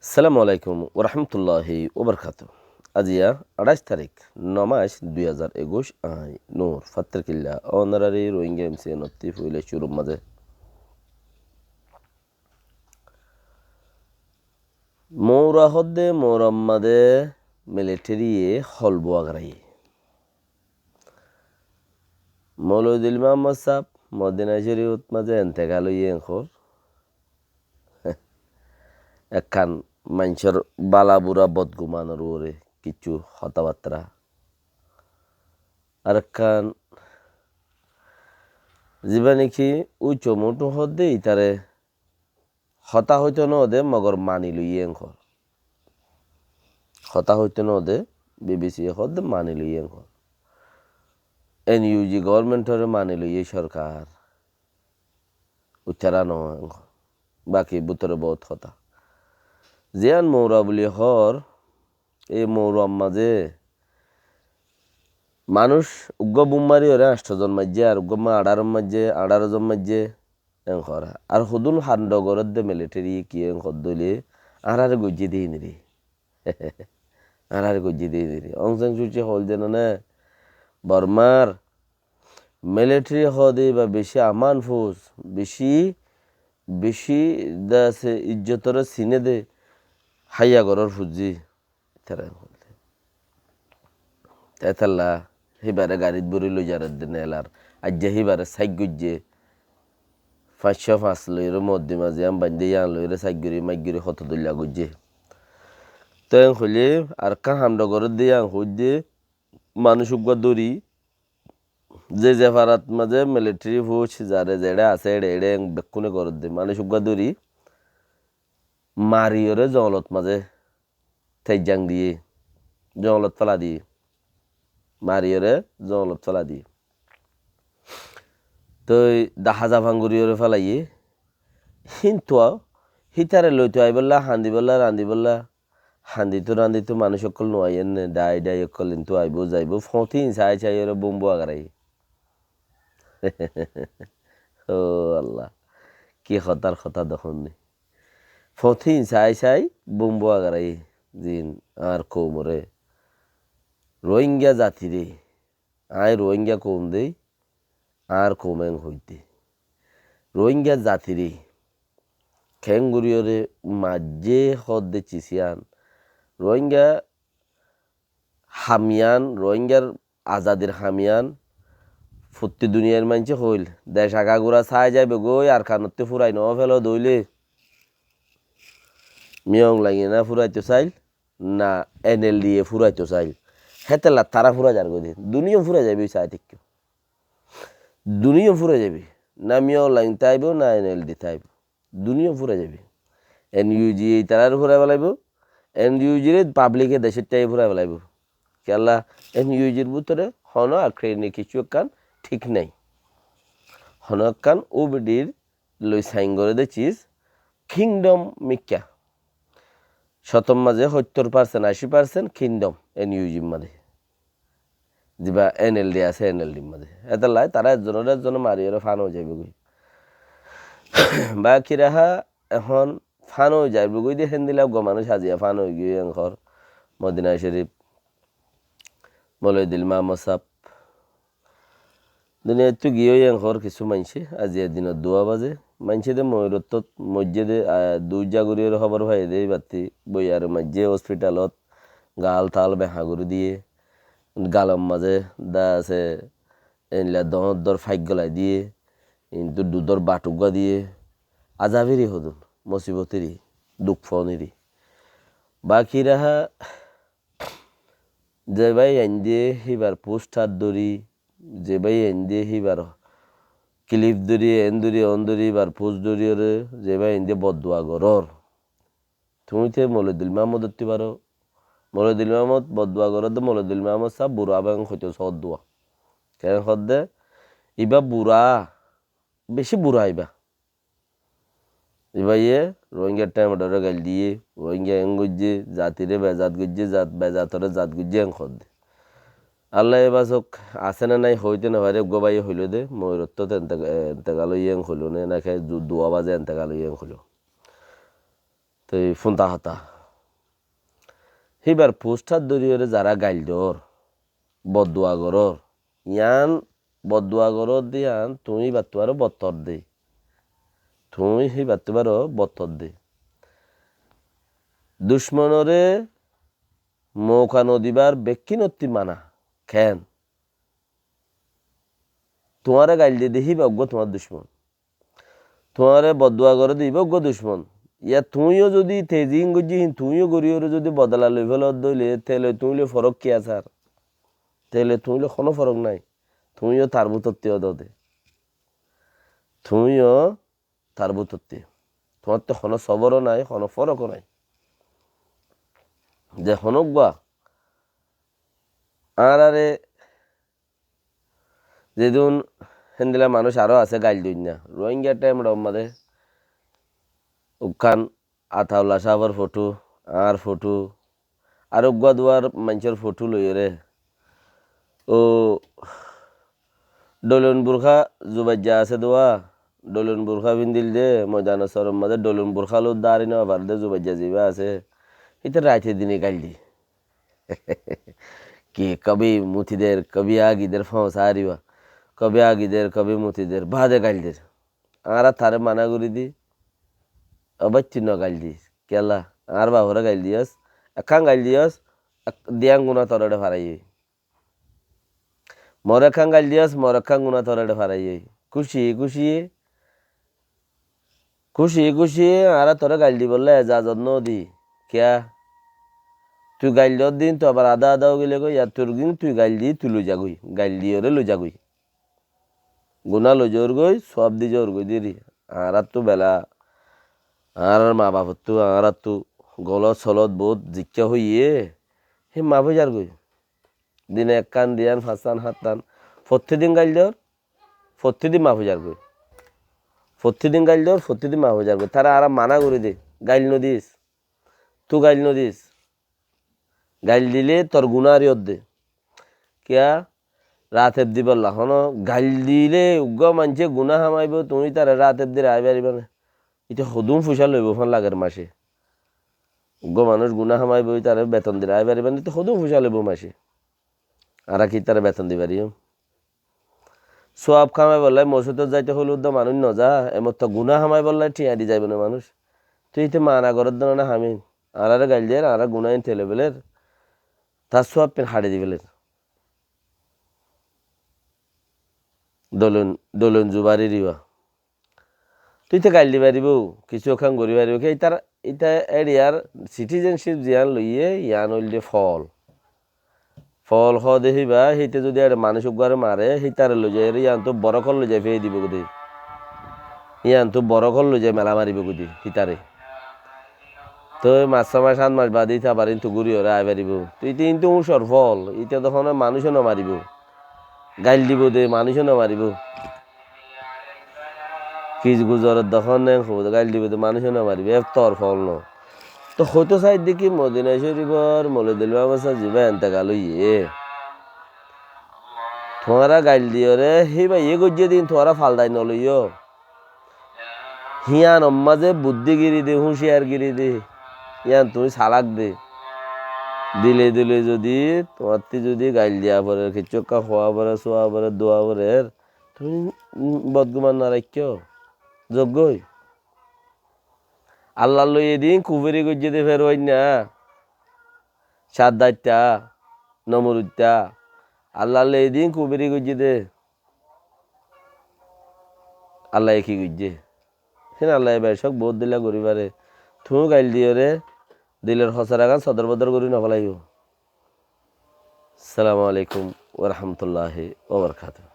আসসালামু আলাইকুম ওরহমতুল্লাহি ওবরকাত আজিয়া 28 তারিখ 9 মাস 2021 আই নূর ফাত্তর কিল্লা অনারারি রোহিঙ্গা এমসি নত্তি ফুইলে শুরুর মাঝে মৌরা হদ্দে মৌরাম্মাদে মিলিটারিয়ে হলবো আগারাই মৌলুদুল মোহাম্মদ সাহ মদিনা শরীফত মাঝে এন্তেকাল হইয়ে এখর একখান মানুষের বালাবুরা বদগুমানোর ওরে কিছু কথাবার্তা আর একখান যিবা নাকি ওই চমুটো হদে ইতারে হতা হইতে নদে মগর মানি লইয়ে এঙ্কর হতা হইতে নদে বিবিসি হদে মানি লইয়ে এঙ্কর এনইউজি গভর্নমেন্টরে মানি লইয়ে সরকার উচ্চারা ন এঙ্কর বাকি বুতরে বহুত হতা জিয়ান মৌরা বলি হর এই মৌরাম মাঝে মানুষ উগ্র বুম্মারি ওরে 8 জন মাঝে আর উগ্র মা 18 জন মাঝে এঙ্কর আর হুদুল হান্ডগরের দে মিলিটারি কি এঙ্কর দলে আর গজ্জি দিই নিরি আর গজ্জি দিই নিরি অংসাং সুচি হল যেন না বর্মার মিলিটারি হদে বা বেশি আমান ফৌজ বেশি বেশি দাসে ইজ্জতর সিনে দে হাইয়া গরর ফুজি তারা তেতাল্লা হিবারে গাড়িত বরি লই যারার দিন এলার আজ্জে হিবারে সাইক গুজ্জে 505 লইর মধ্যে মাঝে আম বান্ধে ইয়ান লইরে সাইগুরি মাইগুরি হত দলিয়া গুজ্জে তো হইলে আর কান হামডা গরর দিয়ে হইতে মানুষ উগ্র দড়ি যে ফারাত মাঝে মিলিটারি ফৌজ যারে যেড়ে আছে এড়ে এড়ে বেকুনে গরর দে মানুষ উগ্র দড়ি মারিওরে জঙ্গলত মাঝে তেজাং দিয়ে জঙ্গলত ফেলা দিয়ে মারিওরে জঙ্গলত ফেলা দিয়ে তো দাহাজা ভাঙ্গুরিওরে ফেলাইয়ে কিন্তু হিতারে লইতো আই বললা রান্ধি বললা হান্দি তো মানুষ অকল নোয়াইয়েন ডাই অকল কিন্তু আইব যাইব ফতি চাই ওরে বোম্বু আগারাই ও আল্লাহ কি হতার কথা দখন নি ফতি চাই বোম্বু আগারাই জিন আর কৌমরে রোহিঙ্গা জাতি রে আয় রোহিঙ্গা কৌম দেই আর কৌমেং হইতে রোহিঙ্গা জাতি রে খেঙ্গুরিয়রে মাঝে হদ দে চিসিয়ান রোহিঙ্গা হামিয়ান রোহিঙ্গার আজাদের হামিয়ান ফুর্তি দুনিয়ার মানছে হইল দেশ আগাগোড়া চাই যাইবে গই আর খানতে ফুরাই ন ফেলো দইলে মিয়ং লাগে না ফুরাইতে চাইল না এনএল দিয়ে ফুরাইতে চাইল হেতেলা তারা ফুরা যার গদি দুনিয়া ফুরা যাবে চাই ঠিক দুনিয়া ফুরা যাবে না মিয়ং লাইন তাইব না এনএল দি তাইব দুনিয়া ফুরা যাবে এনইউজি তারার ফুরাই পেলাইব এনইউজিরে পাবলিকে দেশের টাই ফুরাই পেলাইব কেলা এনইউজির ভিতরে হন আর ট্রেনে কিছু কান ঠিক নাই হন কান ও বেডির লই সাইন করে দে চিজ কিংডম মিক্কা শতম মাঝে 70% 80% কিংডম এনইউজির মাঝে যা এনএলডি আছে এনএলডির মাঝে এত লাই তারা একজনের মারি ওরা ফান হয়ে যাবে গই বা কিরাহা এখন ফান হয়ে যাইব গই দিয়ে হেন দিলাম গো মানুষ হাজিয়া ফান হয়ে গিয়ে এখর মদিনা শরীফ মৌলুদুল মোহাম্মদ সাহ দুনিয়া তো গিয়ে এখর কিছু মানছে আজিয়া দিনত 2 বাজে মানছে দে ময়ূরত মসজিদে দুজাগুরির খবর ভাই দে বাতি বইয়ার মাঝে হসপিটালত গাল তাল বেহাগুরি দিয়ে গালম মাঝে দা আছে এনলা দর ফাইক গলাই দিয়ে কিন্তু দুধর বাটুকা দিয়ে আজাবেরই হদুন মুসিবতেরই দুঃখ ফনেরই বাকি রাহা যে ভাই এন দিয়ে হিবার পোস্টার দড়ি যে ভাই এন দিয়ে হিবার ক্লিপ দড়ি এন দড়ি অন দড়ি বার পোস্ট দড়িওরে যে ভাই এন দিয়ে বদুয়া গরর তুমি তো মৌলুদুল মোহাম্মদ ধরতে পারো মৌলুদুল মোহাম্মদ বদুয়া গরর দে মৌলুদুল মোহাম্মদ সাহ বুড়া ব্যাং হইতে সদ দোয়া কেন হদ্দে ইবা বুড়া বেশি বুড়া এবার রোহিঙ্গার টাইম ডরে গাল দিয়ে রোহিঙ্গা এং গজ্জে জাতিরে বেজাত গজ্জে জাত বেজাতরে জাত গজ্জে এং খদ দে আল্লাহ এবার চোখ আছে না নাই হইতে না ভাই গোবাই হইল দে ময়ূরত্ব এন্তেকাল এং হইল না খাই 2 বাজে এন্তেকাল এং হইল তো ফুন্তা হতা সেইবার পোস্টার দরিয়রে যারা গাইল দর বদুয়া গরর ইয়ান বদুয়া গরর দিয়ান তুমি বাতুয়ারও বত্তর দে তুমি সেই বাতুবারও বত্তর দে দুশ্মনরে মৌকা নদীবার বেক্ষিনত্তি মানা খেন তোমারে গাইল দিয়ে দেখি অজ্ঞ তোমার দুশ্মন তোমারে বদুয়া করে দিব অজ্ঞ দুশ্মন ইয়া তুইও যদি তেজিং গজি তুইও গরিয়রে যদি বদলা লই ফেল দইলে তেলে তুইলে ফরক কি আছার তেলে তুইলে কোনো ফরক নাই তুইও তার বুতত্তি দে তুইও তার বুতত্তি তোমার তো কোনো সবরও নাই কোনো ফরকও নাই যে হনক বা আর আরে যেদিন হেন্দিলা মানুষ আরও আছে গাইল দিন না রোহিঙ্গা টাইম রম্মাদে উখান আতাউল্লা সাহর ফটো আর ফটো আর উগ্গা দুয়ার মানুষের ফটো লই রে ও ডলন বুরখা জুবাজ্জা আছে দোয়া ডলন বুরখা বিন্দিল দে ময়দান সরম মাঝে ডলন বুরখা লো দাঁড়ি না আবার দে জুবাজ্জা জিবা আছে এটা রাইতে দিনে গাইল দি कि कभी मुथिदेर कभी आगिदेर फौसारिवा कभी आगिदेर कभी मुथिदेर बादे गाइल देर आरा थारे माना गुरी दी अबच्ची न गाइल दी केला आर बाबरा गाइल दियस अखां गाइल दियस दियांग गुना तोरडे फाराई मोर अखां गाइल दियस मोर अखां गुना तोरडे फाराई खुशी खुशी खुशी खुशी आरा तोरे गाइल दी बोले इजाजत न दी क्या তুই গাইল দেওয়ার দিন তো আবার আদা আদাও গেলে গই আর তোর দিন তুই গাইল দিয়ে তুই লো যাগুই গাইল দিয়ে ওরে লো যাগুই গুনা লো জোর গই সব দি জোর গই দিরি আর তো বেলা আর মা বাপ তো আর তো গলত সলত বহুত জিজ্ঞা হইয়ে হে মা ভজার গই দিনে এক কান দিয়ান ফাঁসান হাতান প্রতিদিন গাইল দেওয়ার প্রতিদিন মা ভজার গই প্রতিদিন গাইল দেওয়ার প্রতিদিন মা ভজার গই তারা আর মানা করে দে গাইল নদিস তুই গাইল নদিস গাইল দিলে তোর গুনার দে কিয়া রাতের দি বললা হন গাইল দিলে উগ্র মানছে গুনা হামাইব তুমি তার রাতের দিয়ে আয় পারিবে না এটা সদুম ফুসা লইব ফোন লাগের মাসে উগ্র মানুষ গুনা হামাইব তার বেতন দিলে আয় পারিবে না তো সদুম ফুসা লইব মাসে আর কি তার বেতন দি পারি সব খামাই বললাই মসজিদত যাইতে হলো তো মানুষ ন যা এমত তো গুনা হামাই বললাই ঠিয়া দি যাইব না মানুষ তুই তো মানা করত না হামি আর গাইল দিয়ে আর গুনাইন ঠেলে বেলের তার সব পেন হাড়ে দিবেলে দলন দলন জুবারি দিবা তুই তো গাইল দিবা দিব কিছু ওখান গড়ি পারিব কি তার এটা এরিয়ার সিটিজেনশিপ জিয়ান লইয়ে ইয়ান হইল ফল ফল খ দেখিবা সেইটা যদি আর মানুষ উগারে মারে সেই তার লৈ যায় ইয়ান তো বড় খল লৈ যায় ফেয়ে দিব গোদি ইয়ান তো বড় খল লৈ যায় মেলা মারিব গোদি সিতারে তো মাস 6 মাস 7 মাস বাদে আবার কিন্তু ঘুরি ওরা আয় পারিব তুই কিন্তু উষর ফল এটা তখন মানুষও না মারিব গাইল দিব দে মানুষও না মারিব কিজ গুজরের দখন গাইল দিব দে মানুষও না মারিব তোর ফল ন তো হয়তো সাইড দেখি মদিনা শরীফর মৌলুদুল বাবাসা জিবা এনতে গাল ইয়ে তোমারা গাইল দিও রে হে ভাই এ গজ্জে দিন তোমারা ফালদাই নলইও হিয়ান অম্মাজে বুদ্ধিগিরি দে হুঁশিয়ারগিরি দে ইয়ান তুমি সালাক দে দিলে দিলে যদি তোমার যদি গাইল দিয়া পরে খিচুক্কা খোয়া পরে শোয়া পরে দোয়া পরে তুমি বদগুমান না রাখিও যোগ্যই আল্লাহ লই এদিন কুবেরি গজ্জে দে ফের হই না সাদ্দাইটা নমরুদ্দা আল্লাহ লই এদিন কুবেরি গজ্জে দে আল্লাহ কি গজ্জে হেন আল্লাহ বেশক বহুত দিলা গরিবারে তুমি গাইল দিও রে দিলের হসার আগান সদর বদর করি না ফেলাইও। আসসালামু আলাইকুম ওয়া রাহমাতুল্লাহি ওয়া বারাকাতুহু।